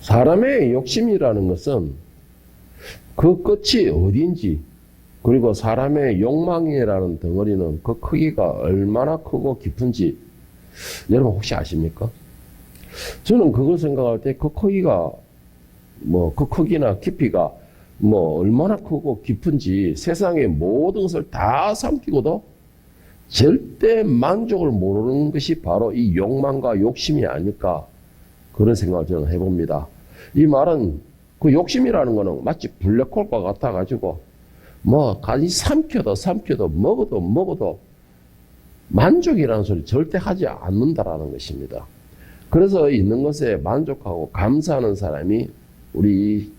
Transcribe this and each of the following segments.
사람의 욕심이라는 것은 그 끝이 어딘지, 그리고 사람의 욕망이라는 덩어리는 그 크기가 얼마나 크고 깊은지 여러분 혹시 아십니까? 저는 그걸 생각할 때 그 크기가 그 크기나 깊이가 얼마나 크고 깊은지 세상의 모든 것을 다 삼키고도 절대 만족을 모르는 것이 바로 이 욕망과 욕심이 아닐까, 그런 생각을 저는 해봅니다. 이 말은 그 욕심이라는 거는 마치 블랙홀과 같아가지고 간이 삼켜도 먹어도 만족이라는 소리 절대 하지 않는다라는 것입니다. 그래서 있는 것에 만족하고 감사하는 사람이 우리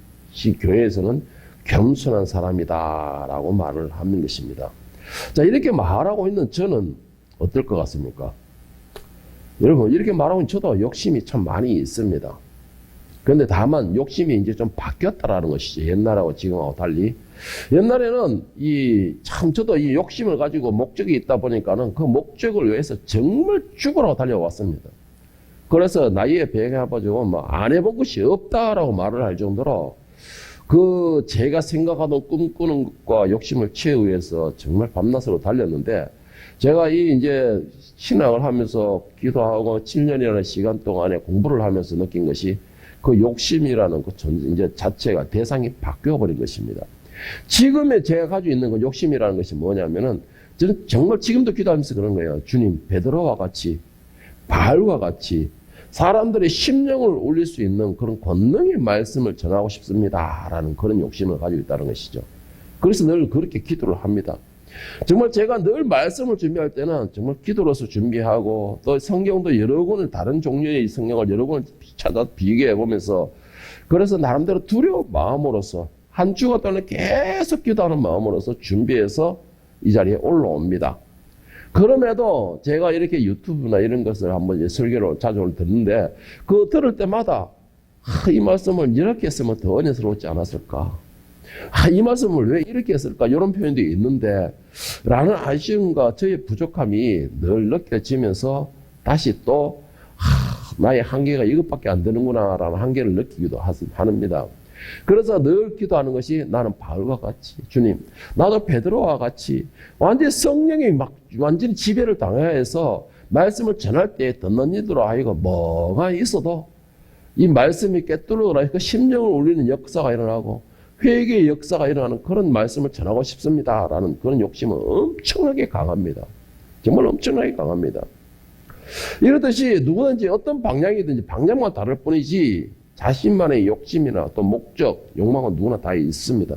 교회에서는 겸손한 사람이다라고 말을 하는 것입니다. 자, 이렇게 말하고 있는 저는 어떨 것 같습니까? 여러분, 이렇게 말하고 있는 저도 욕심이 참 많이 있습니다. 그런데 다만 욕심이 이제 좀 바뀌었다라는 것이죠. 옛날하고 지금하고 달리. 옛날에는 저도 이 욕심을 가지고 목적이 있다 보니까는 그 목적을 위해서 정말 죽으라고 달려왔습니다. 그래서 나이에 비해가지고 안 해본 것이 없다라고 말을 할 정도로 제가 생각하던 꿈꾸는 것과 욕심을 채우기 위해서 정말 밤낮으로 달렸는데, 제가 이제 신앙을 하면서 기도하고 7년이라는 시간 동안에 공부를 하면서 느낀 것이 그 욕심이라는 그 이제 자체가 대상이 바뀌어버린 것입니다. 지금의 제가 가지고 있는 그 욕심이라는 것이 뭐냐면은, 저는 정말 지금도 기도하면서 그런 거예요. 주님, 베드로와 같이, 바울과 같이 사람들의 심령을 울릴 수 있는 그런 권능의 말씀을 전하고 싶습니다 라는 그런 욕심을 가지고 있다는 것이죠. 그래서 늘 그렇게 기도를 합니다. 정말 제가 늘 말씀을 준비할 때는 정말 기도로서 준비하고, 또 성경도 여러 권을, 다른 종류의 성경을 여러 권을 찾아 비교해 보면서, 그래서 나름대로 두려운 마음으로서 한 주간 동안 계속 기도하는 마음으로서 준비해서 이 자리에 올라옵니다. 그럼에도 제가 이렇게 유튜브나 이런 것을 한번 이제 설교로 자주 듣는데, 들을 때마다 이 말씀을 이렇게 했으면 더 은혜스러웠지 않았을까? 이 말씀을 왜 이렇게 했을까? 이런 표현도 있는데 라는 아쉬움과 저의 부족함이 늘 느껴지면서 다시 또 나의 한계가 이것밖에 안 되는구나 라는 한계를 느끼기도 합니다. 그래서 늘 기도하는 것이, 나는 바울과 같이, 주님, 나도 베드로와 같이 완전히 성령이 완전히 지배를 당해서 말씀을 전할 때 듣는 이들로 하여금 뭐가 있어도 이 말씀이 꿰뚫어라 그 심령을 울리는 역사가 일어나고 회개의 역사가 일어나는 그런 말씀을 전하고 싶습니다 라는 그런 욕심은 엄청나게 강합니다. 정말 엄청나게 강합니다. 이렇듯이 누구든지 어떤 방향이든지 방향만 다를 뿐이지 자신만의 욕심이나 또 목적, 욕망은 누구나 다 있습니다.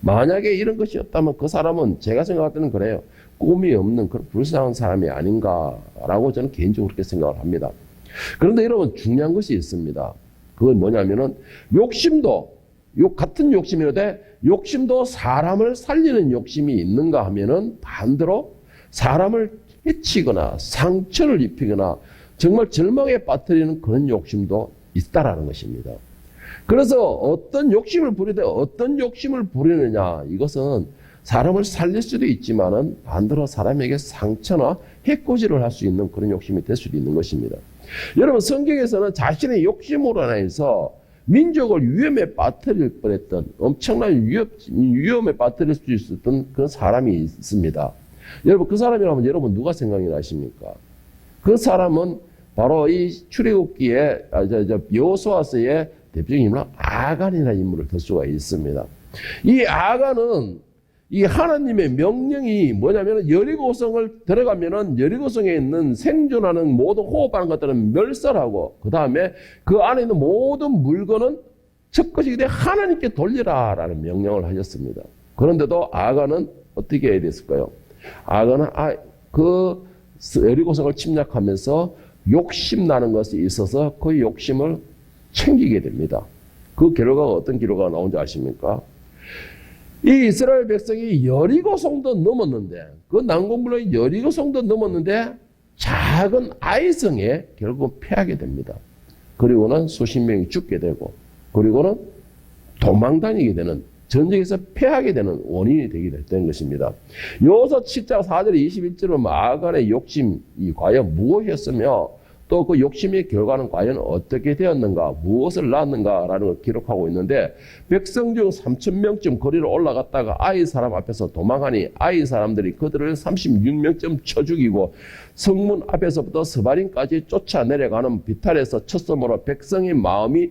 만약에 이런 것이 없다면 그 사람은 제가 생각할 때는 그래요. 꿈이 없는 그런 불쌍한 사람이 아닌가라고 저는 개인적으로 그렇게 생각을 합니다. 그런데 여러분, 중요한 것이 있습니다. 그건 뭐냐면은 같은 욕심이라도 욕심도 사람을 살리는 욕심이 있는가 하면은 반대로 사람을 해치거나 상처를 입히거나 정말 절망에 빠뜨리는 그런 욕심도 있다라는 것입니다. 그래서 어떤 욕심을 부리느냐, 이것은 사람을 살릴 수도 있지만은 반대로 사람에게 상처나 해코지를 할 수 있는 그런 욕심이 될 수도 있는 것입니다. 여러분, 성경에서는 자신의 욕심으로 인해서 민족을 위험에 빠뜨릴 뻔했던, 엄청난 위험에 빠뜨릴 수 있었던 그런 사람이 있습니다. 여러분, 그 사람이라면 여러분 누가 생각이 나십니까? 그 사람은 바로 이 출애굽기에 여호수아서의 대표적인 인물은 아간이라는 인물을 들 수가 있습니다. 이 아간은 이 하나님의 명령이 뭐냐면, 여리고성을 들어가면은 여리고성에 있는 생존하는 모든 호흡하는 것들은 멸살하고, 그 다음에 그 안에 있는 모든 물건은 첫것이 하나님께 돌리라라는 명령을 하셨습니다. 그런데도 아간은 어떻게 해야 됐을까요? 아간은 그 여리고성을 침략하면서 욕심나는 것이 있어서 그 욕심을 챙기게 됩니다. 그 결과가 어떤 결과가 나온지 아십니까? 이 이스라엘 백성이 여리고성도 넘었는데, 그 난공불락이 여리고성도 넘었는데 작은 아이성에 결국 패하게 됩니다. 그리고는 수십 명이 죽게 되고, 그리고는 도망다니게 되는, 전쟁에서 패하게 되는 원인이 되게 된 것입니다. 여호수아 7장 4절 21절은 아간의 욕심이 과연 무엇이었으며 또 그 욕심의 결과는 과연 어떻게 되었는가, 무엇을 낳았는가라는 걸 기록하고 있는데, 백성 중 3,000명쯤 거리를 올라갔다가 아이 사람 앞에서 도망하니 아이 사람들이 그들을 36명쯤 쳐 죽이고 성문 앞에서부터 스바림까지 쫓아내려가는 비탈에서 쳤으므로 백성의 마음이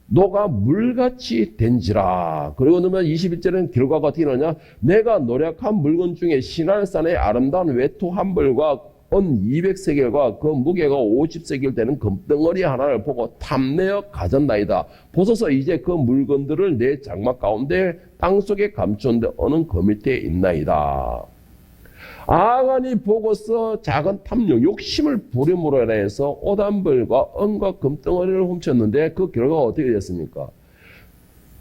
녹아 물같이 된지라. 그리고 그러면 21절은 결과가 어떻게 나냐? 내가 노력한 물건 중에 시날산의 아름다운 외투 한 벌과 은 200세겔과 그 무게가 50세겔 되는 금덩어리 하나를 보고 탐내어 가졌나이다. 보소서 이제 그 물건들을 내 장막 가운데 땅속에 감추는데 어느 그 밑에 있나이다. 아간이 보고서 작은 탐욕, 욕심을 부림으로 인해서 오단벌과 은과 금덩어리를 훔쳤는데 그 결과가 어떻게 됐습니까?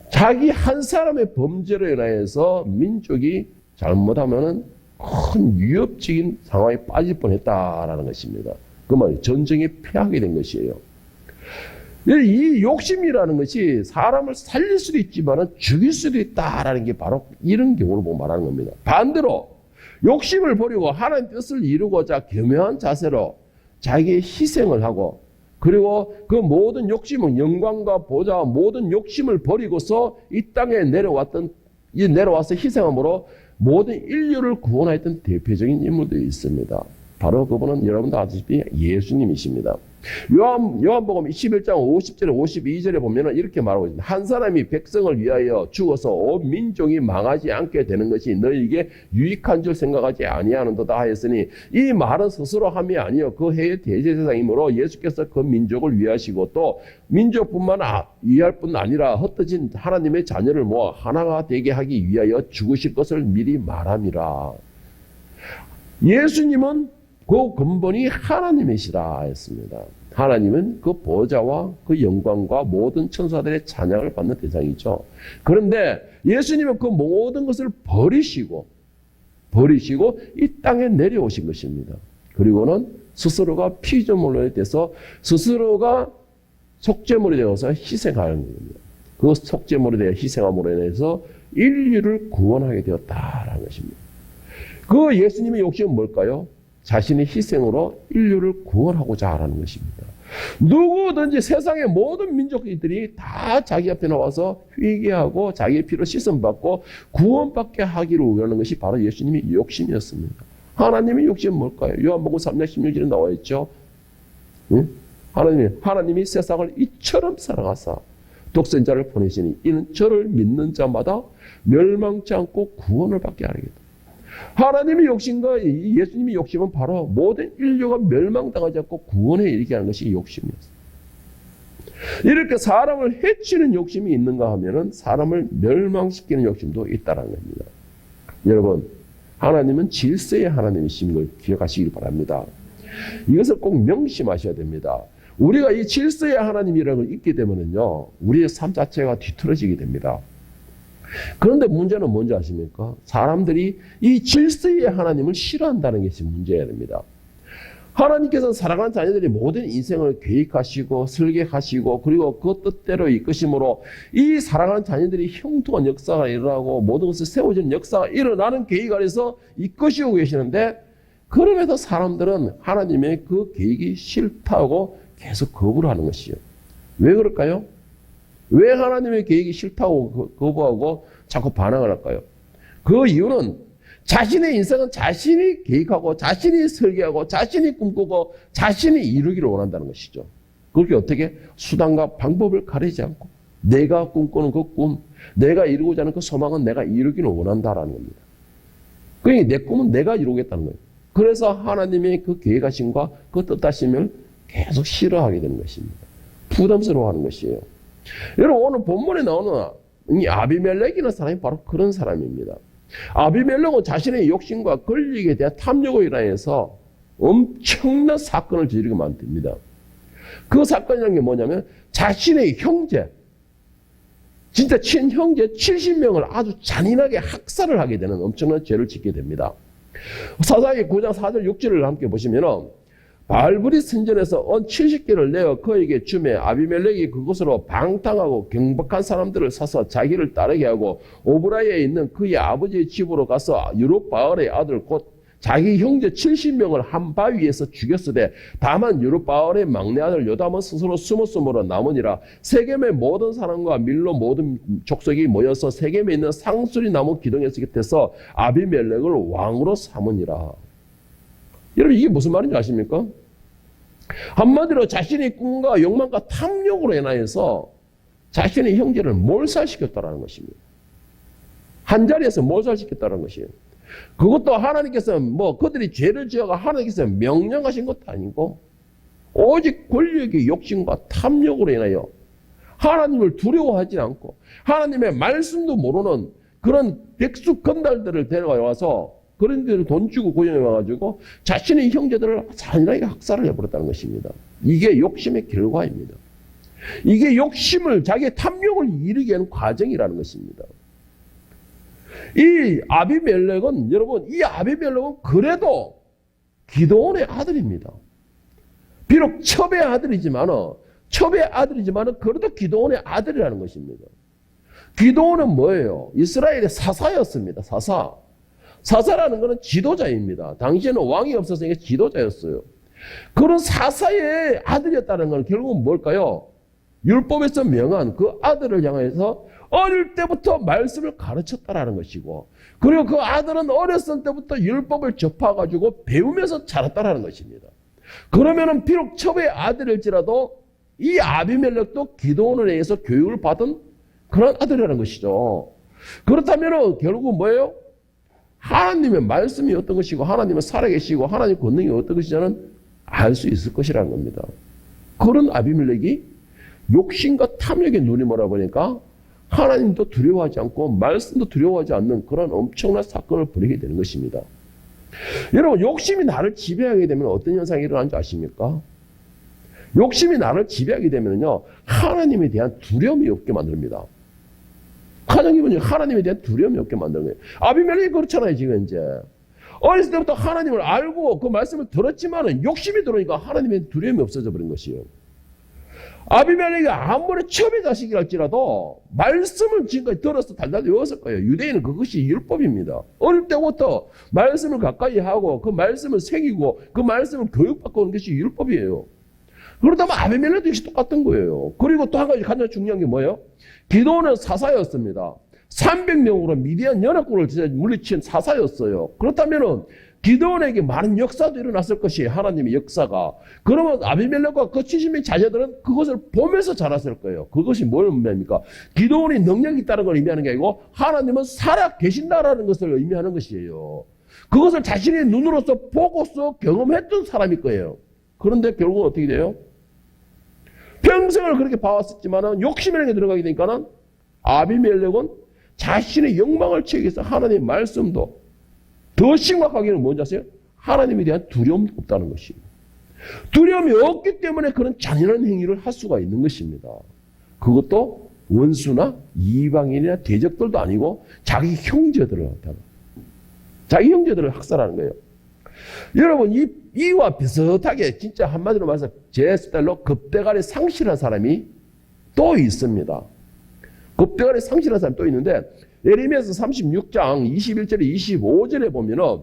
자기 한 사람의 범죄로 인해서 민족이 잘못하면은 큰 위협적인 상황에 빠질 뻔했다라는 것입니다. 그 말이 전쟁에 패하게 된 것이에요. 이 욕심이라는 것이 사람을 살릴 수도 있지만 죽일 수도 있다라는 게 바로 이런 경우를 보고 말하는 겁니다. 반대로 욕심을 버리고 하나님 뜻을 이루고자 겸허한 자세로 자기의 희생을 하고, 그리고 그 모든 욕심은 영광과 보좌와 모든 욕심을 버리고서 이 땅에 내려와서 희생함으로 모든 인류를 구원하였던 대표적인 인물도 있습니다. 바로 그분은 여러분도 아시다시피 예수님이십니다. 요한복음 21장 50절에 52절에 보면 이렇게 말하고 있습니다. 한 사람이 백성을 위하여 죽어서 온 민족이 망하지 않게 되는 것이 너희에게 유익한 줄 생각하지 아니하는도다 하였으니, 이 말은 스스로 함이 아니요 그 해의 대제사장이므로 예수께서 그 민족을 위하시고 또 민족뿐만 위할 뿐 아니라 흩어진 하나님의 자녀를 모아 하나가 되게 하기 위하여 죽으실 것을 미리 말함이라. 예수님은 그 근본이 하나님이시라 했습니다. 하나님은 그 보좌와 그 영광과 모든 천사들의 찬양을 받는 대상이죠. 그런데 예수님은 그 모든 것을 버리시고 이 땅에 내려오신 것입니다. 그리고는 스스로가 피조물로 돼서 스스로가 속죄물이 되어서 희생하는 겁니다. 그 속죄물에 대해 희생함으로 인해서 인류를 구원하게 되었다라는 것입니다. 그 예수님의 욕심은 뭘까요? 자신의 희생으로 인류를 구원하고자 하는 것입니다. 누구든지 세상의 모든 민족들이 다 자기 앞에 나와서 회개하고 자기의 피로 씻음받고 구원받게 하기를 원하는 것이 바로 예수님의 욕심이었습니다. 하나님의 욕심은 뭘까요? 요한복음 3장 16절에 나와 있죠. 응? 하나님이 세상을 이처럼 사랑하사 독생자를 보내시니 이는 저를 믿는 자마다 멸망치 않고 구원을 받게 하겠다. 하나님의 욕심과 예수님의 욕심은 바로 모든 인류가 멸망당하지 않고 구원에 이르게 하는 것이 욕심이었습니다. 이렇게 사람을 해치는 욕심이 있는가 하면은 사람을 멸망시키는 욕심도 있다는 겁니다. 여러분, 하나님은 질서의 하나님이신 걸 기억하시길 바랍니다. 이것을 꼭 명심하셔야 됩니다. 우리가 이 질서의 하나님이라는 걸 잊게 되면은요, 우리의 삶 자체가 뒤틀어지게 됩니다. 그런데 문제는 뭔지 아십니까? 사람들이 이 질서의 하나님을 싫어한다는 것이 문제야 됩니다. 하나님께서는 사랑하는 자녀들이 모든 인생을 계획하시고 설계하시고 그리고 그 뜻대로 이끄심으로 이 사랑하는 자녀들이 형통한 역사가 일어나고 모든 것을 세워지는 역사가 일어나는 계획 안에서 이끄시고 계시는데, 그럼에도 사람들은 하나님의 그 계획이 싫다고 계속 거부를 하는 것이죠. 왜 그럴까요? 왜 하나님의 계획이 싫다고 거부하고 자꾸 반항을 할까요? 그 이유는 자신의 인생은 자신이 계획하고 자신이 설계하고 자신이 꿈꾸고 자신이 이루기를 원한다는 것이죠. 그렇게 어떻게? 수단과 방법을 가리지 않고 내가 꿈꾸는 그 꿈, 내가 이루고자 하는 그 소망은 내가 이루기를 원한다라는 겁니다. 그러니까 내 꿈은 내가 이루겠다는 거예요. 그래서 하나님의 그 계획하심과 그 뜻하심을 계속 싫어하게 되는 것입니다. 부담스러워하는 것이에요. 여러분, 오늘 본문에 나오는 이 아비멜렉이라는 사람이 바로 그런 사람입니다. 아비멜렉은 자신의 욕심과 권력에 대한 탐욕을 인하여서 엄청난 사건을 저지르게 만듭니다. 그 사건이라는 게 뭐냐면 자신의 형제, 진짜 친형제 70명을 아주 잔인하게 학살을 하게 되는 엄청난 죄를 짓게 됩니다. 사사기 9장 4절 6절을 함께 보시면은, 바알브리 선전에서 은 70개를 내어 그에게 주매 아비멜렉이 그곳으로 방탕하고 경박한 사람들을 사서 자기를 따르게 하고 오브라이에 있는 그의 아버지의 집으로 가서 여룹바알의 아들 곧 자기 형제 70명을 한 바위에서 죽였으되 다만 여룹바알의 막내 아들 요담은 스스로 숨었으므로 남으니라. 세겜의 모든 사람과 밀로 모든 족속이 모여서 세겜에 있는 상수리 나무 기둥에 곁에서 아비멜렉을 왕으로 삼으니라. 여러분 이게 무슨 말인지 아십니까? 한마디로 자신의 꿈과 욕망과 탐욕으로 인하여서 자신의 형제를 몰살시켰다는 것입니다. 한자리에서 몰살시켰다는 것이에요. 그것도 하나님께서 그들이 죄를 지어가 하나님께서 명령하신 것도 아니고 오직 권력의 욕심과 탐욕으로 인하여 하나님을 두려워하지 않고 하나님의 말씀도 모르는 그런 백수 건달들을 데려와서 그런 데를 돈 주고 고용해 와가지고 자신의 형제들을 잔인하게 학살을 해버렸다는 것입니다. 이게 욕심의 결과입니다. 이게 욕심을 자기의 탐욕을 이루게 하는 과정이라는 것입니다. 이 아비멜렉은 여러분 이 아비멜렉은 그래도 기드온의 아들입니다. 비록 첩의 아들이지만은 그래도 기드온의 아들이라는 것입니다. 기드온은 뭐예요? 이스라엘의 사사였습니다. 사사라는 것은 지도자입니다. 당시에는 왕이 없었으니까 지도자였어요. 그런 사사의 아들이었다는 건 결국은 뭘까요? 율법에서 명한 그 아들을 향해서 어릴 때부터 말씀을 가르쳤다라는 것이고, 그리고 그 아들은 어렸을 때부터 율법을 접해가지고 배우면서 자랐다라는 것입니다. 그러면은 비록 첩의 아들일지라도 이 아비멜렉도 기드온에 의해서 교육을 받은 그런 아들이라는 것이죠. 그렇다면은 결국은 뭐예요? 하나님의 말씀이 어떤 것이고 하나님은 살아계시고 하나님의 권능이 어떤 것이냐는 알 수 있을 것이라는 겁니다. 그런 아비멜렉이 욕심과 탐욕에 눈이 멀어보니까 하나님도 두려워하지 않고 말씀도 두려워하지 않는 그런 엄청난 사건을 벌이게 되는 것입니다. 여러분 욕심이 나를 지배하게 되면 어떤 현상이 일어나는지 아십니까? 욕심이 나를 지배하게 되면요 하나님에 대한 두려움이 없게 만듭니다. 가장 기본적으로 하나님에 대한 두려움이 없게 만드는 거예요. 아비멜렉이 그렇잖아요. 지금 이제 어렸을 때부터 하나님을 알고 그 말씀을 들었지만은 욕심이 들어오니까 하나님에 대한 두려움이 없어져 버린 것이에요. 아비멜렉이 아무리 첩의 자식이랄지라도 말씀을 지금까지 들어서 달달 외웠을 거예요. 유대인은 그것이 율법입니다. 어릴 때부터 말씀을 가까이 하고 그 말씀을 새기고 그 말씀을 교육받고 오는 것이 율법이에요. 그렇다면 아비멜렉도 역시 똑같은 거예요. 그리고 또 한 가지 가장 중요한 게 뭐예요? 기드온은 사사였습니다. 300명으로 미디안 연합군을 물리친 사사였어요. 그렇다면은 기드온에게 많은 역사도 일어났을 것이에요. 하나님의 역사가. 그러면 아비멜렉과 그 70명 자녀들은 그것을 보면서 자랐을 거예요. 그것이 뭘 의미합니까? 기드온이 능력이 있다는 걸 의미하는 게 아니고 하나님은 살아 계신다라는 것을 의미하는 것이에요. 그것을 자신의 눈으로서 보고서 경험했던 사람일 거예요. 그런데 결국은 어떻게 돼요? 평생을 그렇게 봐왔었지만 욕심에 들어가게 되니까는 아비멜렉은 자신의 욕망을 채우기 위해서 하나님의 말씀도 더 심각하게는 뭔지 아세요? 하나님에 대한 두려움도 없다는 것입니다. 두려움이 없기 때문에 그런 잔인한 행위를 할 수가 있는 것입니다. 그것도 원수나 이방인이나 대적들도 아니고 자기 형제들을 학살하는 거예요. 여러분 이와 비슷하게 진짜 한마디로 말해서 제 스타일로 겁대가리 상실한 사람이 또 있습니다. 겁대가리 상실한 사람이 또 있는데 예레미야서 36장 21절에 25절에 보면은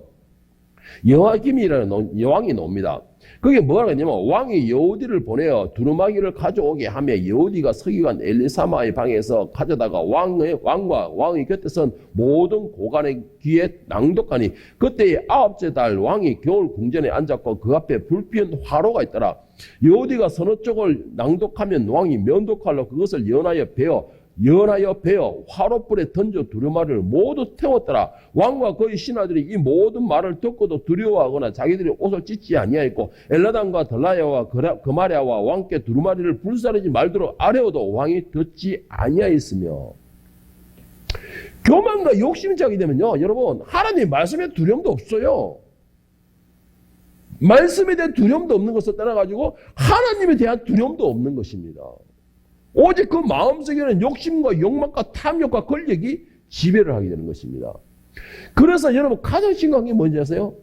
여호야김이라는 여왕이 나옵니다. 그게 뭐라고 했냐면 왕이 여우디를 보내어 두루마기를 가져오게 하며 여우디가 서기관 엘리사마의 방에서 가져다가 왕과 왕의 곁에 선 모든 고관의 귀에 낭독하니 그때의 9째 달 왕이 겨울 궁전에 앉았고 그 앞에 불피운 화로가 있더라. 여우디가 서너 쪽을 낭독하면 왕이 면독칼로 그것을 연하여 베어 화롯불에 던져 두루마리를 모두 태웠더라. 왕과 그의 신하들이 이 모든 말을 듣고도 두려워하거나 자기들이 옷을 찢지 아니하였고 엘라단과 들라야와 그마랴와 왕께 두루마리를 불사르지 말도록 아뢰어도 왕이 듣지 아니하였으며. 교만과 욕심이 자게 되면요 여러분 하나님의 말씀에 두려움도 없어요. 말씀에 대한 두려움도 없는 것을 떠나가지고 하나님에 대한 두려움도 없는 것입니다. 오직 그 마음속에는 욕심과 욕망과 탐욕과 권력이 지배를 하게 되는 것입니다. 그래서 여러분 가장 심각한 게 뭔지 아세요?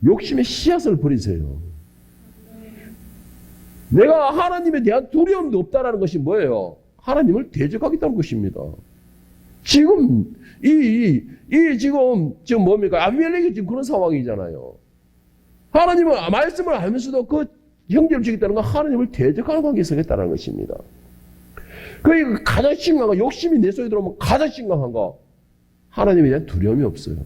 욕심의 씨앗을 버리세요. 내가 하나님에 대한 두려움도 없다는 것이 뭐예요? 하나님을 대적하겠다는 것입니다. 지금 지금 뭡니까? 아비멜렉이 지금 그런 상황이잖아요. 하나님은 말씀을 알면서도 그 형제를 죽였다는 건 하나님을 대적하는 관계에 서겠다는 것입니다. 그러니까 가장 심각한 거, 욕심이 내 속에 들어오면 가장 심각한 거, 하나님에 대한 두려움이 없어요.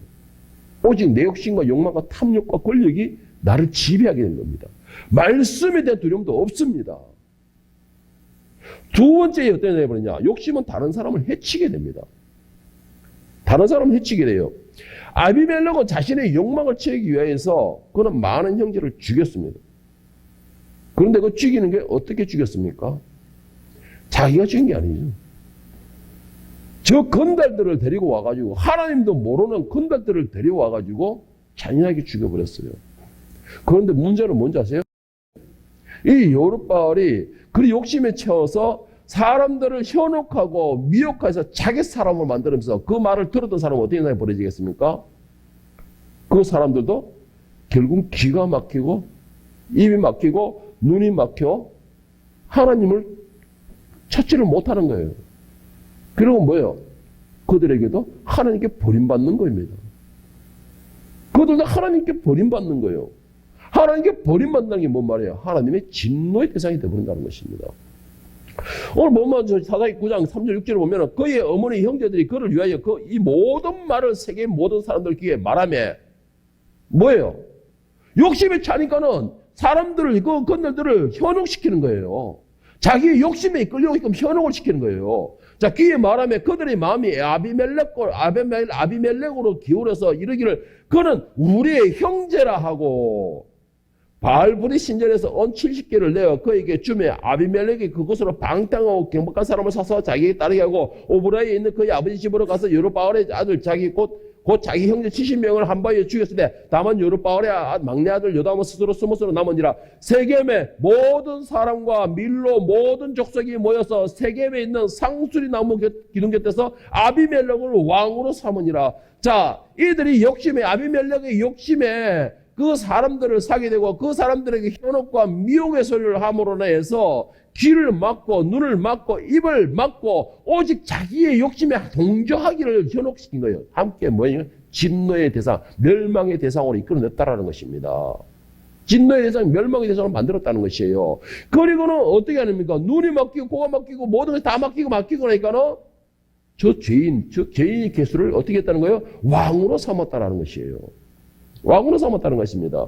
오직 내 욕심과 욕망과 탐욕과 권력이 나를 지배하게 되는 겁니다. 말씀에 대한 두려움도 없습니다. 두 번째 어떤 일이 벌어지냐? 욕심은 다른 사람을 해치게 됩니다. 다른 사람을 해치게 돼요. 아비멜렉은 자신의 욕망을 채우기 위해서 그는 많은 형제를 죽였습니다. 그런데 그 죽이는 게 어떻게 죽였습니까? 자기가 죽인 게 아니죠. 저 건달들을 데리고 와가지고, 하나님도 모르는 건달들을 데려와가지고 잔인하게 죽여버렸어요. 그런데 문제는 뭔지 아세요? 이 여룻바알이 그 욕심에 채워서 사람들을 현혹하고 미혹해서 자기 사람을 만들면서 그 말을 들었던 사람은 어떻게 생각이 벌어지겠습니까? 그 사람들도 결국 귀가 막히고 입이 막히고 눈이 막혀 하나님을 찾지를 못하는 거예요. 그리고 뭐예요? 그들에게도 하나님께 버림받는 겁니다. 그들도 하나님께 버림받는 거예요. 하나님께 버림받는다는 게 뭔 말이에요? 하나님의 진노의 대상이 되어버린다는 것입니다. 오늘 보면 사사기 9장 3절 6절을 보면 그의 어머니 형제들이 그를 위하여 이 모든 말을 세계 모든 사람들 귀에 말하며 뭐예요? 욕심에 차니까는 사람들을 그 건널들을 현혹시키는 거예요. 자기 욕심에 끌려오게끔 현혹을 시키는 거예요. 자, 귀에 말하며 그들의 마음이 아비멜렉으로 기울어서 이르기를 그는 우리의 형제라 하고 바알불이 신전에서 온 70개를 내어 그에게 주매 아비멜렉이 그곳으로 방탕하고 경박한 사람을 사서 자기에게 따르게 하고 오브라에 있는 그의 아버지 집으로 가서 여룻바알의 아들 곧 자기 형제 70명을 한 바위에 죽였으되 다만 여룻바알의 막내 아들 요담은 스스로 스무스로 남으니라. 세겜의 모든 사람과 밀로 모든 족속이 모여서 세겜에 있는 상수리 나무 기둥 곁에서 아비멜렉을 왕으로 삼으니라. 자, 이들이 아비멜렉의 욕심에 그 사람들을 사게 되고 그 사람들에게 현혹과 미혹의 소리를 함으로 해서 귀를 막고 눈을 막고 입을 막고 오직 자기의 욕심에 동조하기를 현혹시킨 거예요. 함께 뭐예요? 진노의 대상, 멸망의 대상으로 이끌어냈다라는 것입니다. 진노의 대상, 멸망의 대상으로 만들었다는 것이에요. 그리고는 어떻게 하십니까? 눈이 막히고 코가 막히고 모든 것이 다 막히고 나니까는 저 죄인의 개수를 어떻게 했다는 거예요? 왕으로 삼았다라는 것이에요. 왕으로 삼았다는 것입니다.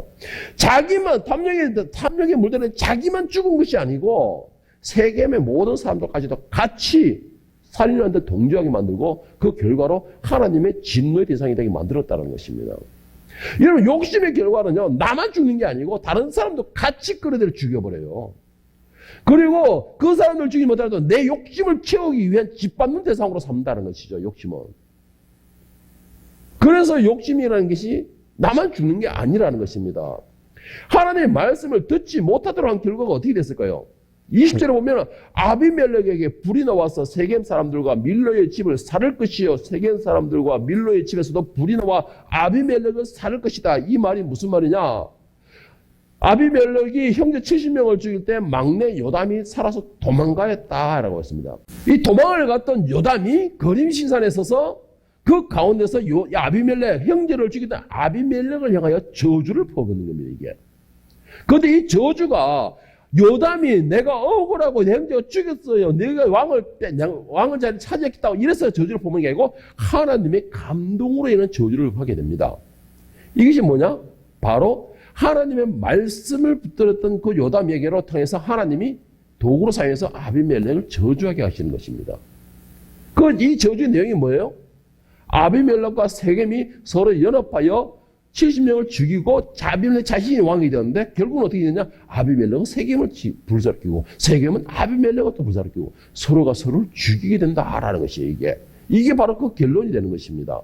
자기만 탐욕에 물들은 자기만 죽은 것이 아니고 세겜의 모든 사람들까지도 같이 살인하는데 동조하게 만들고 그 결과로 하나님의 진노의 대상이 되게 만들었다는 것입니다. 여러분, 욕심의 결과는요, 나만 죽는 게 아니고 다른 사람도 같이 끌어들여 죽여버려요. 그리고 그 사람들 죽이지 못하더라도 내 욕심을 채우기 위한 짓밟는 대상으로 삼는다는 것이죠. 욕심은. 그래서 욕심이라는 것이 나만 죽는 게 아니라는 것입니다. 하나님의 말씀을 듣지 못하도록 한 결과가 어떻게 됐을까요? 20절에 보면 아비멜렉에게 불이 나와서 세겜 사람들과 밀로의 집을 살을 것이요 세겜 사람들과 밀로의 집에서도 불이 나와 아비멜렉을 살을 것이다. 이 말이 무슨 말이냐? 아비멜렉이 형제 70명을 죽일 때 막내 요담이 살아서 도망가였다라고 했습니다. 이 도망을 갔던 요담이 그림신산에 서서 그 가운데서 아비멜렉, 형제를 죽이던 아비멜렉을 향하여 저주를 퍼붓는 겁니다, 이게. 그런데 이 저주가 요담이 내가 억울하고 내 형제가 죽였어요. 내가 왕을 자리 차지했다고 이래서 저주를 퍼붓는 게 아니고 하나님의 감동으로 인한 저주를 하게 됩니다. 이것이 뭐냐? 바로 하나님의 말씀을 붙들었던 그 요담에게로 통해서 하나님이 도구로 사용해서 아비멜렉을 저주하게 하시는 것입니다. 이 저주의 내용이 뭐예요? 아비멜렉과 세겜이 서로 연합하여 70명을 죽이고 아비멜렉 자신이 왕이 되었는데 결국은 어떻게 되느냐? 아비멜렉은 세겜을 불살키고 세겜은 아비멜렉을 또 불살키고 서로가 서로를 죽이게 된다라는 것이에요. 이게 바로 그 결론이 되는 것입니다.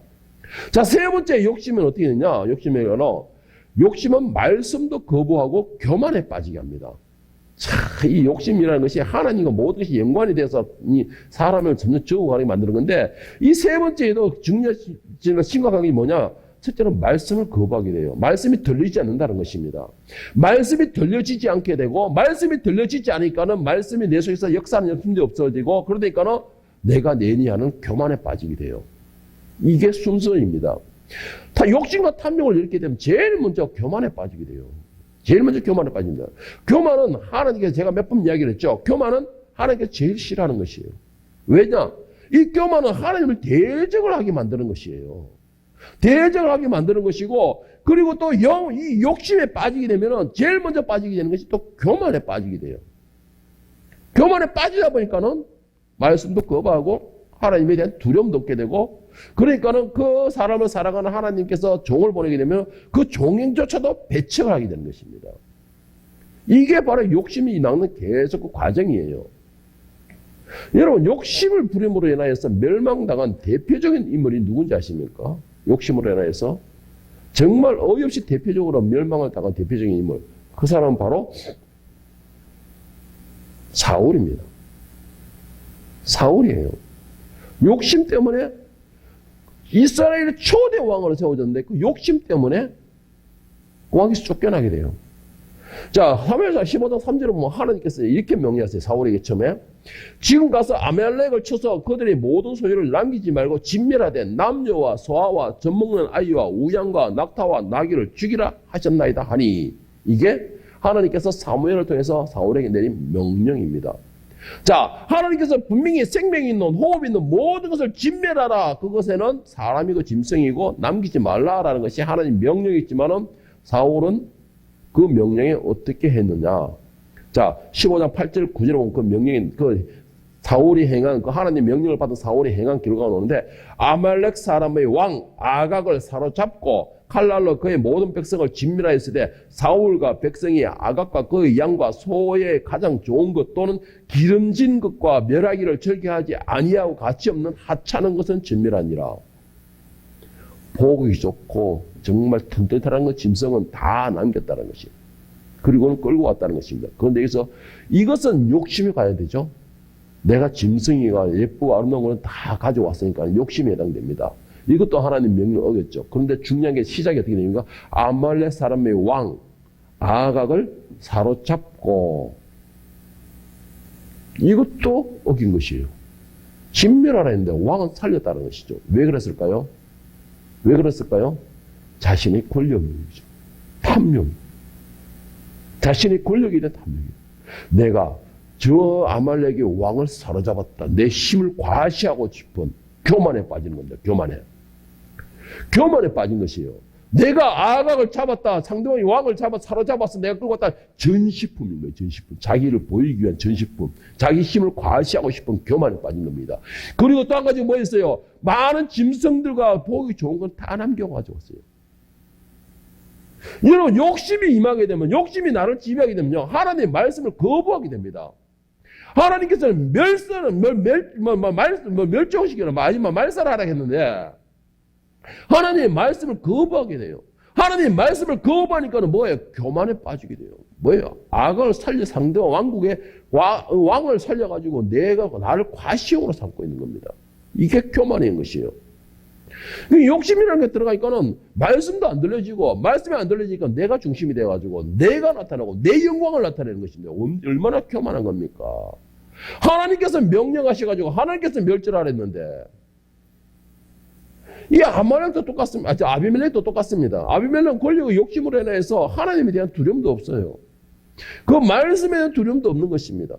자, 세 번째 욕심은 어떻게 되느냐? 욕심은 말씀도 거부하고 교만에 빠지게 합니다. 자, 이 욕심이라는 것이 하나님과 모든 것이 연관이 돼서 이 사람을 점점 적어가게 만드는 건데 이 세 번째에도 심각한 게 뭐냐? 첫째는 말씀을 거부하게 돼요. 말씀이 들리지 않는다는 것입니다. 말씀이 들려지지 않게 되고 말씀이 들려지지 않으니까는 말씀이 내 속에서 역사하는 힘도 없어지고 그러니까는 내가 내니 하는 교만에 빠지게 돼요. 이게 순서입니다. 다 욕심과 탐욕을 잃게 되면 제일 먼저 교만에 빠지게 돼요. 제일 먼저 교만에 빠집니다. 교만은 하나님께서 제가 몇 번 이야기를 했죠. 교만은 하나님께서 제일 싫어하는 것이에요. 왜냐? 이 교만은 하나님을 대적을 하게 만드는 것이에요. 대적을 하게 만드는 것이고, 그리고 또 이 욕심에 빠지게 되면은 제일 먼저 빠지게 되는 것이 또 교만에 빠지게 돼요. 교만에 빠지다 보니까는 말씀도 거부하고 하나님에 대한 두려움도 없게 되고, 그러니까는 그 사람을 사랑하는 하나님께서 종을 보내게 되면 그 종행조차도 배척을 하게 되는 것입니다. 이게 바로 욕심이 낳는 계속 그 과정이에요. 여러분, 욕심을 부림으로 인하여서 멸망당한 대표적인 인물이 누군지 아십니까? 욕심으로 인하여서 정말 어이없이 대표적으로 멸망을 당한 대표적인 인물, 그 사람은 바로 사울입니다. 사울이에요. 욕심 때문에 이스라엘의 초대 왕으로 세워졌는데 그 욕심 때문에 왕에서 쫓겨나게 돼요. 자, 사무엘상 15장 3절에 보면 하나님께서 이렇게 명령하세요. 사울에게 처음에 지금 가서 아말렉을 쳐서 그들의 모든 소유를 남기지 말고 진멸하되 남녀와 소아와 젖먹는 아이와 우양과 낙타와 나귀를 죽이라 하셨나이다 하니, 이게 하나님께서 사무엘을 통해서 사울에게 내린 명령입니다. 자, 하나님께서 분명히 생명이 있는, 호흡이 있는 모든 것을 진멸하라. 그것에는 사람이고 짐승이고 남기지 말라라는 것이 하나님 명령이지만은 사울은 그 명령에 어떻게 했느냐. 자, 15장 8절 9절에 보면 그 명령인, 사울이 행한, 그 하나님 명령을 받은 사울이 행한 결과가 나오는데, 아말렉 사람의 왕 아각을 사로잡고 칼날로 그의 모든 백성을 진멸하였으되 사울과 백성이 아각과 그의 양과 소의 가장 좋은 것 또는 기름진 것과 멸하기를 절개하지 아니하고 가치없는 하찮은 것은 진멸하니라. 보기 좋고 정말 튼튼한 것 짐승은 다 남겼다는 것이에요. 그리고는 끌고 왔다는 것입니다. 그런데 여기서 이것은 욕심에 가야 되죠. 내가 짐승이가 예쁘고 아름다운 것은 다 가져왔으니까 욕심에 해당됩니다. 이것도 하나님 명령 어겼죠. 그런데 중요한 게 시작이 어떻게 됩니까? 아말렉 사람의 왕 아각을 사로잡고, 이것도 어긴 것이에요. 진멸하라 했는데 왕은 살렸다는 것이죠. 왜 그랬을까요? 왜 그랬을까요? 자신의 권력이죠. 탐욕. 자신의 권력이 된 탐욕이에요. 내가 저 아말렉의 왕을 사로잡았다. 내 힘을 과시하고 싶은 교만에 빠지는 겁니다. 교만에 빠진 것이에요. 내가 아각을 잡았다. 상대방이 왕을 사로잡았어. 내가 끌고 왔다. 전시품인 거예요. 전시품. 자기를 보이기 위한 전시품. 자기 힘을 과시하고 싶은 교만에 빠진 겁니다. 그리고 또 한 가지 뭐 있어요? 많은 짐승들과 보기 좋은 건 다 남겨가지고 왔어요. 여러분, 욕심이 임하게 되면, 욕심이 나를 지배하게 되면요, 하나님의 말씀을 거부하게 됩니다. 하나님께서는 멸종시키거나 마지막 말살하라 했는데 하나님의 말씀을 거부하게 돼요. 하나님의 말씀을 거부하니까는 뭐예요? 교만에 빠지게 돼요. 뭐예요? 악을 살려 상대와 왕국의 왕을 살려가지고 내가 나를 과시용으로 삼고 있는 겁니다. 이게 교만인 것이에요. 욕심이라는 게 들어가니까는 말씀도 안 들려지고, 말씀이 안 들려지니까 내가 중심이 돼가지고 내가 나타나고 내 영광을 나타내는 것인데 얼마나 교만한 겁니까? 하나님께서 명령하셔가지고 하나님께서 멸절하라 했는데, 이 아말렉도 똑같습니다. 아비멜렉도 똑같습니다. 아비멜렉은 권력의 욕심으로 인해서 하나님에 대한 두려움도 없어요. 그 말씀에 대한 두려움도 없는 것입니다.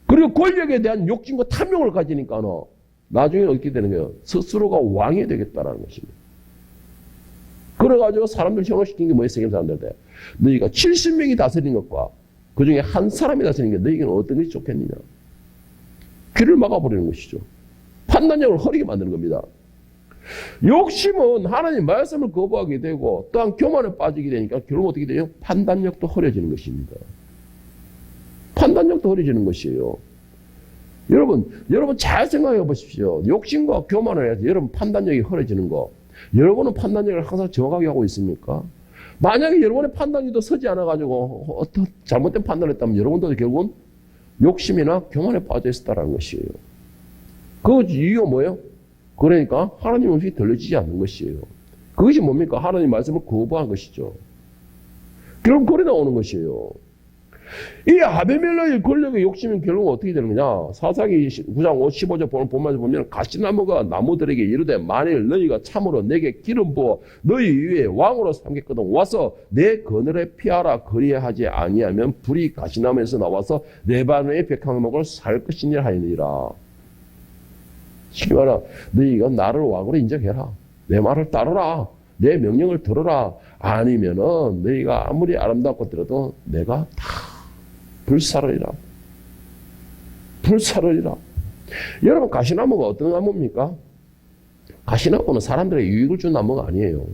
그리고 권력에 대한 욕심과 탐욕을 가지니까는 나중에 어떻게 되는 거예요? 스스로가 왕이 되겠다는 것입니다. 그래가지고 사람들 현혹시킨 게 뭐예요? 세겜 사람들한테. 너희가 70명이 다스리는 것과 그 중에 한 사람이 다스리는 게 너희에게는 어떤 것이 좋겠느냐? 귀를 막아버리는 것이죠. 판단력을 흐리게 만드는 겁니다. 욕심은 하나님 말씀을 거부하게 되고 또한 교만에 빠지게 되니까 결국 어떻게 돼요? 판단력도 흐려지는 것입니다. 판단력도 흐려지는 것이에요. 여러분 잘 생각해 보십시오. 욕심과 교만을 해서 여러분 판단력이 흐려지는 거, 여러분은 판단력을 항상 정확하게 하고 있습니까? 만약에 여러분의 판단력도 서지 않아가지고 어떤 잘못된 판단을 했다면 여러분도 결국은 욕심이나 교만에 빠져 있었다는 것이에요. 그 이유가 뭐예요? 그러니까 하나님 음식이 들려지지 않는 것이에요. 그것이 뭡니까? 하나님 말씀을 거부한 것이죠. 결국 그래 나오는 것이에요. 이 아비멜렉의 권력의 욕심은 결국 어떻게 되는 거냐? 사사기 9장 15절 본문에서 보면 가시나무가 나무들에게 이르되 만일 너희가 참으로 내게 기름 부어 너희 위에 왕으로 삼겠거든 와서 내 그늘에 피하라 그리하지 아니하면 불이 가시나무에서 나와서 레바논의 백향목을 살 것이니라 하니라. 쉽게 말하면 너희가 나를 왕으로 인정해라. 내 말을 따르라. 내 명령을 들어라. 아니면은 너희가 아무리 아름답고 들어도 내가 다 불사르리라. 불사르리라. 여러분 가시나무가 어떤 나무입니까? 가시나무는 사람들에게 유익을 주는 나무가 아니에요.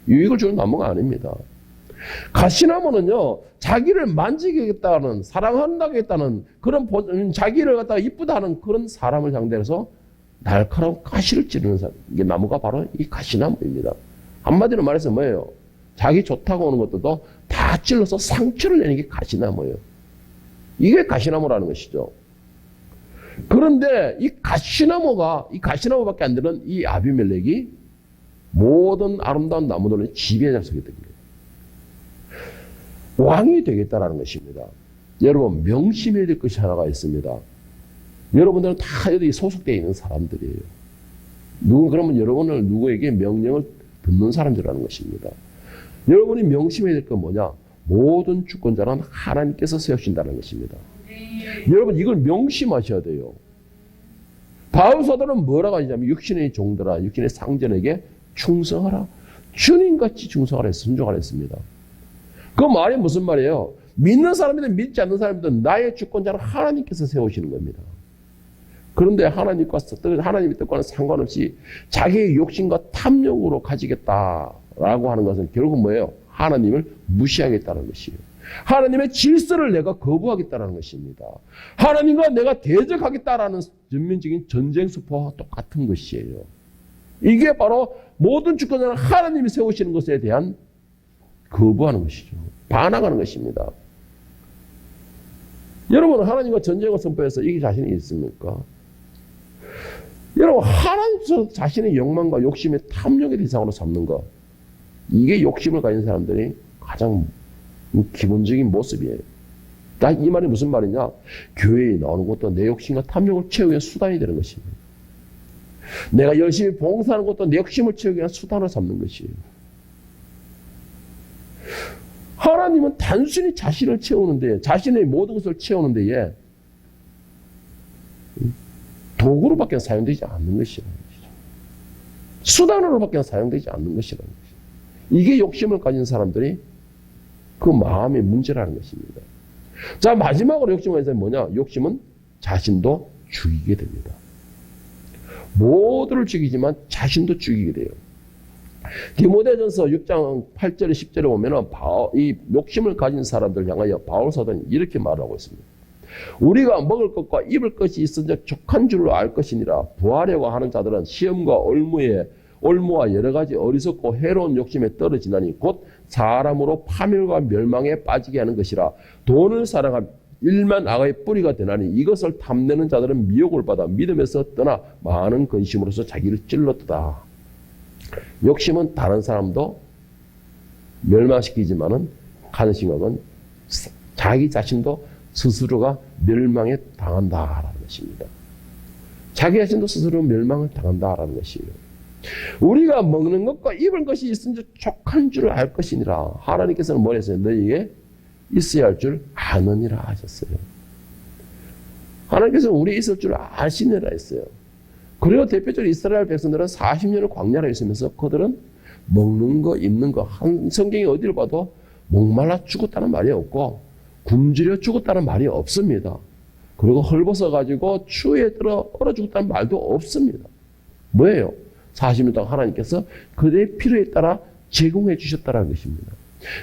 유익을 주는 나무가 아닙니다. 가시나무는요, 자기를 만지겠다는, 사랑한다겠다는 그런, 자기를 갖다가 이쁘다 하는 그런 사람을 상대해서 날카로운 가시를 찌르는 사람. 이게 나무가 바로 이 가시나무입니다. 한마디로 말해서 뭐예요? 자기 좋다고 오는 것들도 다 찔러서 상처를 내는 게 가시나무예요. 이게 가시나무라는 것이죠. 그런데 이 가시나무밖에 안 되는 이 아비멜렉이 모든 아름다운 나무들은 지배에 잡서게 됩니다. 왕이 되겠다라는 것입니다. 여러분, 명심해야 될 것이 하나가 있습니다. 여러분들은 다 여기 소속되어 있는 사람들이에요. 그러면 여러분은 누구에게 명령을 듣는 사람들이라는 것입니다. 여러분이 명심해야 될 건 뭐냐? 모든 주권자는 하나님께서 세우신다는 것입니다. 여러분 이걸 명심하셔야 돼요. 바울 사도는 뭐라고 하냐면 육신의 종들아 육신의 상전에게 충성하라. 주님같이 충성하라 했습니다. 순종하라 했습니다. 그 말이 무슨 말이에요? 믿는 사람이든 믿지 않는 사람이든 나의 주권자는 하나님께서 세우시는 겁니다. 그런데 하나님의 뜻과는 상관없이 자기의 욕심과 탐욕으로 가지겠다라고 하는 것은 결국 뭐예요? 하나님을 무시하겠다는 것이에요. 하나님의 질서를 내가 거부하겠다는 것입니다. 하나님과 내가 대적하겠다라는 전면적인 전쟁 수포와 똑같은 것이에요. 이게 바로 모든 주권자는 하나님이 세우시는 것에 대한 거부하는 것이죠. 반항하는 것입니다. 여러분 하나님과 전쟁을 선포해서 이길 자신이 있습니까? 여러분 하나님 자신의 욕망과 욕심의 탐욕의 대상으로 삼는 것, 이게 욕심을 가진 사람들이 가장 기본적인 모습이에요. 이 말이 무슨 말이냐? 교회에 나오는 것도 내 욕심과 탐욕을 채우기 위한 수단이 되는 것입니다. 내가 열심히 봉사하는 것도 내 욕심을 채우기 위한 수단을 삼는 것이에요. 하나님은 단순히 자신을 채우는데, 자신의 모든 것을 채우는 데에 도구로밖에 사용되지 않는 것이라는 것이죠. 수단으로밖에 사용되지 않는 것이라는 것이죠. 이게 욕심을 가진 사람들이 그 마음의 문제라는 것입니다. 자, 마지막으로 욕심은 뭐냐? 욕심은 자신도 죽이게 됩니다. 모두를 죽이지만 자신도 죽이게 돼요. 디모데전서 6장 8절 10절에 보면은 이 욕심을 가진 사람들 향하여 바울 사도는 이렇게 말하고 있습니다. 우리가 먹을 것과 입을 것이 있은즉 족한 줄로 알 것이니라. 부하려고 하는 자들은 시험과 올무와 여러 가지 어리석고 해로운 욕심에 떨어지나니 곧 사람으로 파멸과 멸망에 빠지게 하는 것이라. 돈을 사랑하며 일만 악의 뿌리가 되나니 이것을 탐내는 자들은 미혹을 받아 믿음에서 떠나 많은 근심으로서 자기를 찔렀다. 욕심은 다른 사람도 멸망시키지만은 가는 생각은 자기 자신도 스스로가 멸망에 당한다라는 것입니다. 자기 자신도 스스로 멸망을 당한다라는 것이에요. 우리가 먹는 것과 입을 것이 있은지 족한 줄을 알 것이니라. 하나님께서는 뭘 했어요? 너희에게 있어야 할 줄 아느니라 하셨어요. 하나님께서는 우리 있을 줄 아시느라 했어요. 그리고 대표적으로 이스라엘 백성들은 40년을 광야로 있으면서 그들은 먹는 거, 입는 거, 성경에 어디를 봐도 목말라 죽었다는 말이 없고 굶주려 죽었다는 말이 없습니다. 그리고 헐벗어가지고 추위에 들어 얼어 죽었다는 말도 없습니다. 뭐예요? 40년 동안 하나님께서 그들의 필요에 따라 제공해 주셨다는 것입니다.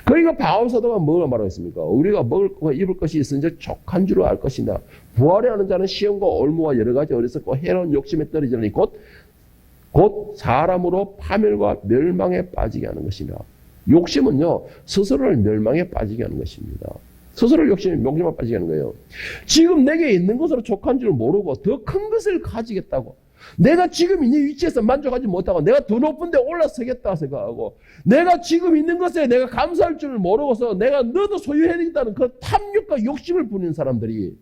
그러니까 바울 사도가 뭐라고 말하고 있습니까? 우리가 먹을 것과 입을 것이 있으니 족한 줄로 알 것이다. 부활에 하는 자는 시험과 올무와 여러 가지 어리석고 해로운 욕심에 떨어지니 곧 사람으로 파멸과 멸망에 빠지게 하는 것이다. 욕심은요, 스스로를 멸망에 빠지게 하는 것입니다. 스스로를 욕심에 빠지게 하는 거예요. 지금 내게 있는 것으로 족한 줄 모르고 더 큰 것을 가지겠다고 내가 지금 있는 위치에서 만족하지 못하고 내가 더 높은 데 올라서겠다 생각하고 내가 지금 있는 것에 내가 감사할 줄을 모르고서 내가 너도 소유해야 되겠다는 그 탐욕과 욕심을 부리는 사람들이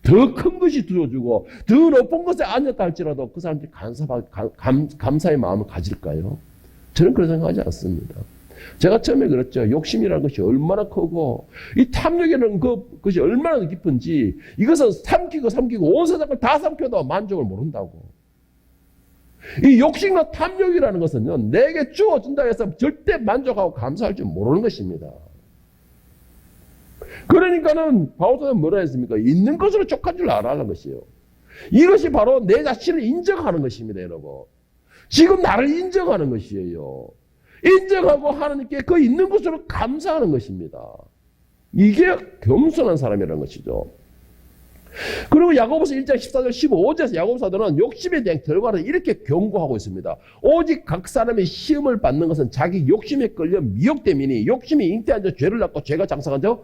더 큰 것이 두어주고 더 높은 것에 앉았다 할지라도 그 사람들이 감사의 마음을 가질까요? 저는 그런 생각하지 않습니다. 제가 처음에 그랬죠. 욕심이라는 것이 얼마나 크고 이 탐욕이라는 것이 얼마나 깊은지 이것은 삼키고 온 세상을 다 삼켜도 만족을 모른다고. 이 욕심과 탐욕이라는 것은요, 내게 주어진다 해서 절대 만족하고 감사할 줄 모르는 것입니다. 그러니까는 바울사는 뭐라 했습니까? 있는 것으로 족한 줄 알아라는 것이에요. 이것이 바로 내 자신을 인정하는 것입니다, 여러분. 지금 나를 인정하는 것이에요. 인정하고 하나님께 그 있는 것으로 감사하는 것입니다. 이게 겸손한 사람이라는 것이죠. 그리고 야고보서 1장 14절 15절에서 야고보 사도는 욕심에 대한 결과를 이렇게 경고하고 있습니다. 오직 각 사람이 시험을 받는 것은 자기 욕심에 끌려 미혹됨이니 욕심이 잉태한 자 죄를 낳고 죄가 장성한 자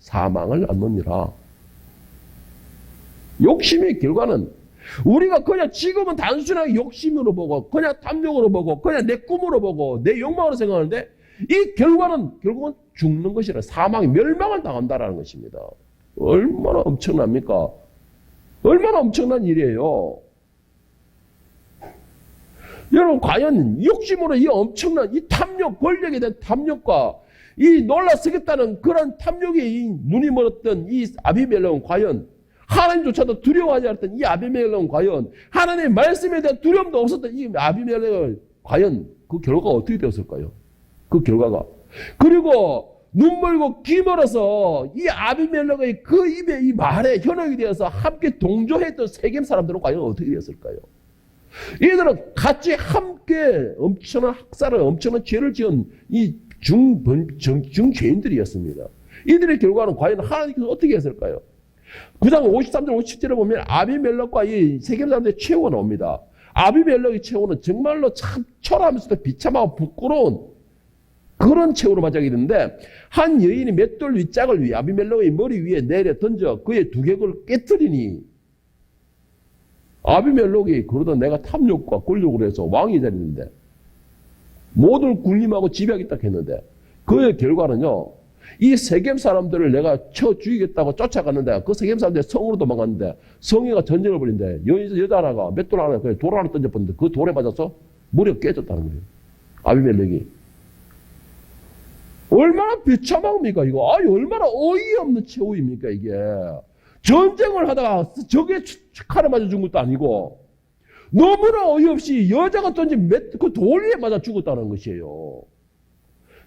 사망을 낳느니라. 욕심의 결과는 우리가 그냥 지금은 단순하게 욕심으로 보고 그냥 탐욕으로 보고 그냥 내 꿈으로 보고 내 욕망으로 생각하는데 이 결과는 결국은 죽는 것이라 사망, 멸망을 당한다라는 것입니다. 얼마나 엄청납니까? 얼마나 엄청난 일이에요. 여러분 과연 욕심으로 이 엄청난 이 탐욕, 권력에 대한 탐욕과 이 놀라서겠다는 그런 탐욕에 이 눈이 멀었던 이 아비멜렉은 과연 하나님조차도 두려워하지 않았던 이 아비멜렉은 과연 하나님의 말씀에 대한 두려움도 없었던 이 아비멜렉은 과연 그 결과가 어떻게 되었을까요? 그 결과가. 그리고 눈 멀고 귀 멀어서 이 아비멜렉의 그 입에 이 말에 현혹이 되어서 함께 동조했던 세겜 사람들은 과연 어떻게 되었을까요? 이들은 같이 함께 엄청난 학살을 엄청난 죄를 지은 이 중죄인들이었습니다. 이들의 결과는 과연 하나님께서 어떻게 했을까요? 9장 53절 57절에 보면 아비멜렉과 이 세겜 사람들의 최후가 나옵니다. 아비멜렉의 최후는 정말로 참 초라하면서도 비참하고 부끄러운 그런 최후로 맞이하게 되는데 한 여인이 맷돌 윗짝을 위해 아비멜렉의 머리 위에 내려 던져 그의 두개골을 깨뜨리니 아비멜렉이 그러던 내가 탐욕과 권력으로 해서 왕이 되는데 모든 군림하고 지배하겠다 했는데 그의 결과는요. 이 세겜 사람들을 내가 쳐 죽이겠다고 쫓아갔는데 그 세겜 사람들이 성으로 도망갔는데 성의가 전쟁을 벌인데 여자 하나가 맷돌 하나 그냥 돌 하나 던져봤는데 그 돌에 맞아서 머리가 깨졌다는 거예요. 아비멜렉이. 얼마나 비참합니까 이거. 아니 얼마나 어이없는 최후입니까 이게. 전쟁을 하다가 적의 칼에 맞아 죽은 것도 아니고 너무나 어이없이 여자가 던진 그 돌에 맞아 죽었다는 것이에요.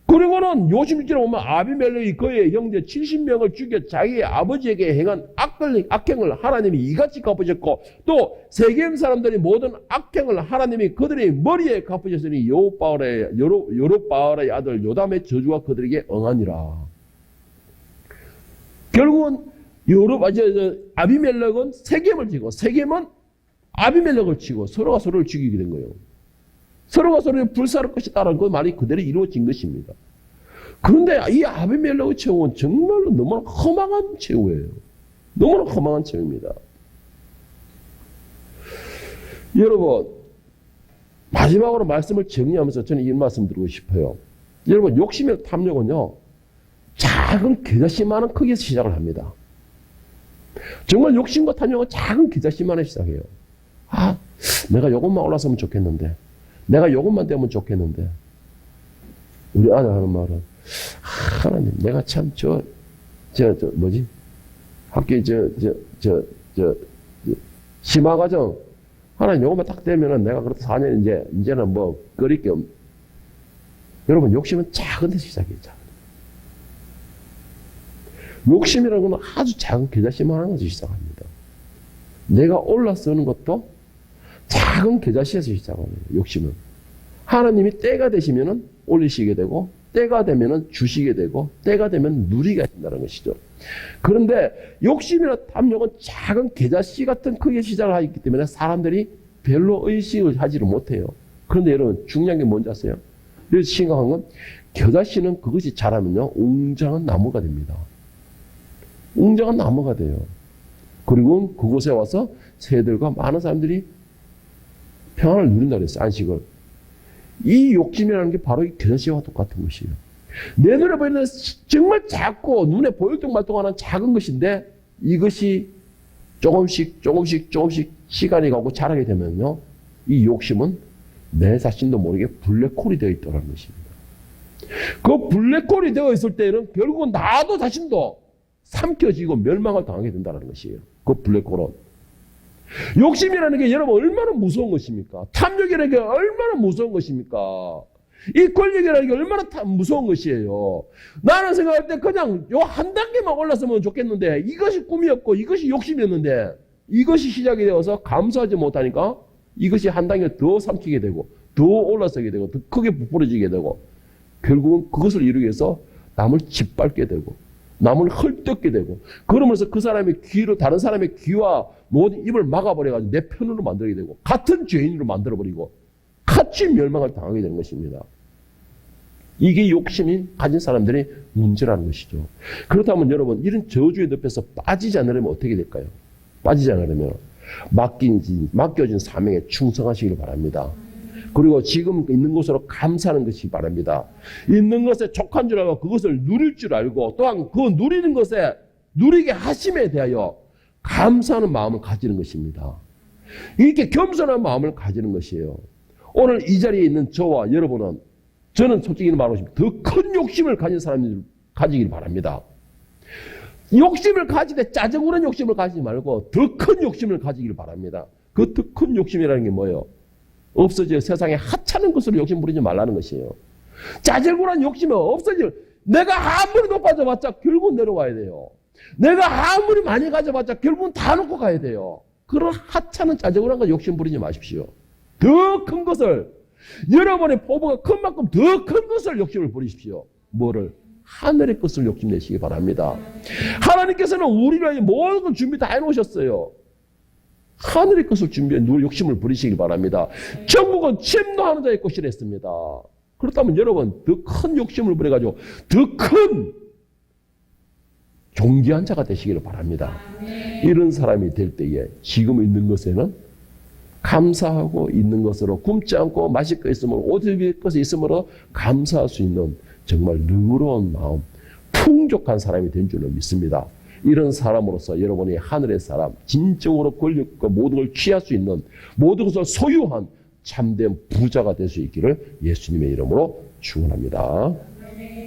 그리고는 요심일기에 보면 아비멜렉이 그의 형제 70명을 죽여 자기의 아버지에게 행한 악행을 하나님이 이같이 갚으셨고 또 세겜 사람들이 모든 악행을 하나님이 그들의 머리에 갚으셨으니 여룹바알의 아들 요담의 저주가 그들에게 응하니라. 결국은 아비멜렉은 세겜을 치고 세겜은 아비멜렉을 치고 서로가 서로를 죽이게 된 거예요. 서로가 서로를 불살할 것이다라는 그 말이 그대로 이루어진 것입니다. 그런데 이 아비멜렉의 최후는 정말로 너무나 허망한 최후예요. 너무나 허망한 최후입니다. 여러분, 마지막으로 말씀을 정리하면서 저는 이 말씀 드리고 싶어요. 여러분, 욕심의 탐욕은요, 작은 겨자씨만한 크기에서 시작을 합니다. 정말 욕심과 탐욕은 작은 겨자씨만에 시작해요. 아, 내가 이것만 올라서면 좋겠는데. 내가 이것만 되면 좋겠는데. 우리 아들 하는 말은, 하나님, 내가 참, 뭐지? 학교, 심화과정. 하나님, 이것만 딱 되면은 내가 그래도 4년 이제는 뭐, 끓일 게 여러분, 욕심은 작은 데서 시작해요, 작은 데. 욕심이라는 건 아주 작은 겨자씨만한 것에서 시작합니다. 내가 올라서는 것도 작은 겨자씨에서 시작하는 거예요, 욕심은. 하나님이 때가 되시면은 올리시게 되고, 때가 되면은 주시게 되고, 때가 되면 누리게 하신다는 것이죠. 그런데 욕심이나 탐욕은 작은 겨자씨 같은 크게 시작을 하기 때문에 사람들이 별로 의식을 하지를 못해요. 그런데 여러분, 중요한 게 뭔지 아세요? 여기서 심각한 건, 겨자씨는 그것이 자라면요, 웅장한 나무가 됩니다. 웅장한 나무가 돼요. 그리고 그곳에 와서 새들과 많은 사람들이 평안을 누린다 그랬어요. 안식을. 이 욕심이라는 게 바로 이 겨자씨와 똑같은 것이에요. 내 눈에 보이는 정말 작고 눈에 보일동 말동하는 작은 것인데 이것이 조금씩 시간이 가고 자라게 되면요. 이 욕심은 내 자신도 모르게 블랙홀이 되어 있다는 것입니다. 그 블랙홀이 되어 있을 때는 결국은 나도 자신도 삼켜지고 멸망을 당하게 된다는 것이에요. 그 블랙홀은. 욕심이라는 게 여러분 얼마나 무서운 것입니까? 탐욕이라는 게 얼마나 무서운 것입니까? 이 권력이라는 게 얼마나 무서운 것이에요. 나는 생각할 때 그냥 요 한 단계만 올랐으면 좋겠는데 이것이 꿈이었고 이것이 욕심이었는데 이것이 시작이 되어서 감수하지 못하니까 이것이 한 단계 더 삼키게 되고 더 올라서게 되고 더 크게 부풀어지게 되고 결국은 그것을 이루기 위해서 남을 짓밟게 되고 남을 헐뜯게 되고 그러면서 그 사람의 귀로 다른 사람의 귀와 모든 입을 막아버려가지고 내 편으로 만들게 되고 같은 죄인으로 만들어버리고 같이 멸망을 당하게 되는 것입니다. 이게 욕심이 가진 사람들의 문제라는 것이죠. 그렇다면 여러분 이런 저주의 늪에서 빠지지 않으려면 어떻게 될까요? 빠지지 않으려면 맡겨진 사명에 충성하시길 바랍니다. 그리고 지금 있는 것으로 감사하는 것이 바랍니다. 있는 것에 족한 줄 알고 그것을 누릴 줄 알고 또한 그 누리는 것에 누리게 하심에 대하여 감사하는 마음을 가지는 것입니다. 이렇게 겸손한 마음을 가지는 것이에요. 오늘 이 자리에 있는 저와 여러분은 저는 솔직히 말하면 더 큰 욕심을 가진 사람들 가지길 바랍니다. 욕심을 가질 때 짜증으로는 욕심을 가지지 말고 더 큰 욕심을 가지길 바랍니다. 그 더 큰 욕심이라는 게 뭐예요? 없어질 세상에 하찮은 것으로 욕심 부리지 말라는 것이에요. 짜증으로는 욕심은 없어질 내가 아무리 높아져봤자 결국은 내려와야 돼요. 내가 아무리 많이 가져봤자 결국은 다 놓고 가야 돼요. 그런 하찮은 짜증으로는 것 욕심 부리지 마십시오. 더 큰 것을 여러분의 포부가 큰 만큼 더 큰 것을 욕심을 부리십시오. 뭐를? 하늘의 것을 욕심내시기 바랍니다. 하나님께서는 우리를 위해 모든 걸 준비 다 해놓으셨어요. 하늘의 것을 준비해 누울 욕심을 부리시기 바랍니다. 천국은 침노하는 자의 것이라 했습니다. 그렇다면 여러분 더 큰 욕심을 부려가지고 더 큰 존귀한 자가 되시기를 바랍니다. 이런 사람이 될 때에 지금 있는 것에는 감사하고 있는 것으로 굶지 않고 마실 것 있으므로 옷 입을 것이 있으므로 감사할 수 있는 정말 능으로운 마음, 풍족한 사람이 된 줄로 믿습니다. 이런 사람으로서 여러분이 하늘의 사람, 진정으로 권력과 모든 걸 취할 수 있는 모든 것을 소유한 참된 부자가 될 수 있기를 예수님의 이름으로 축원합니다.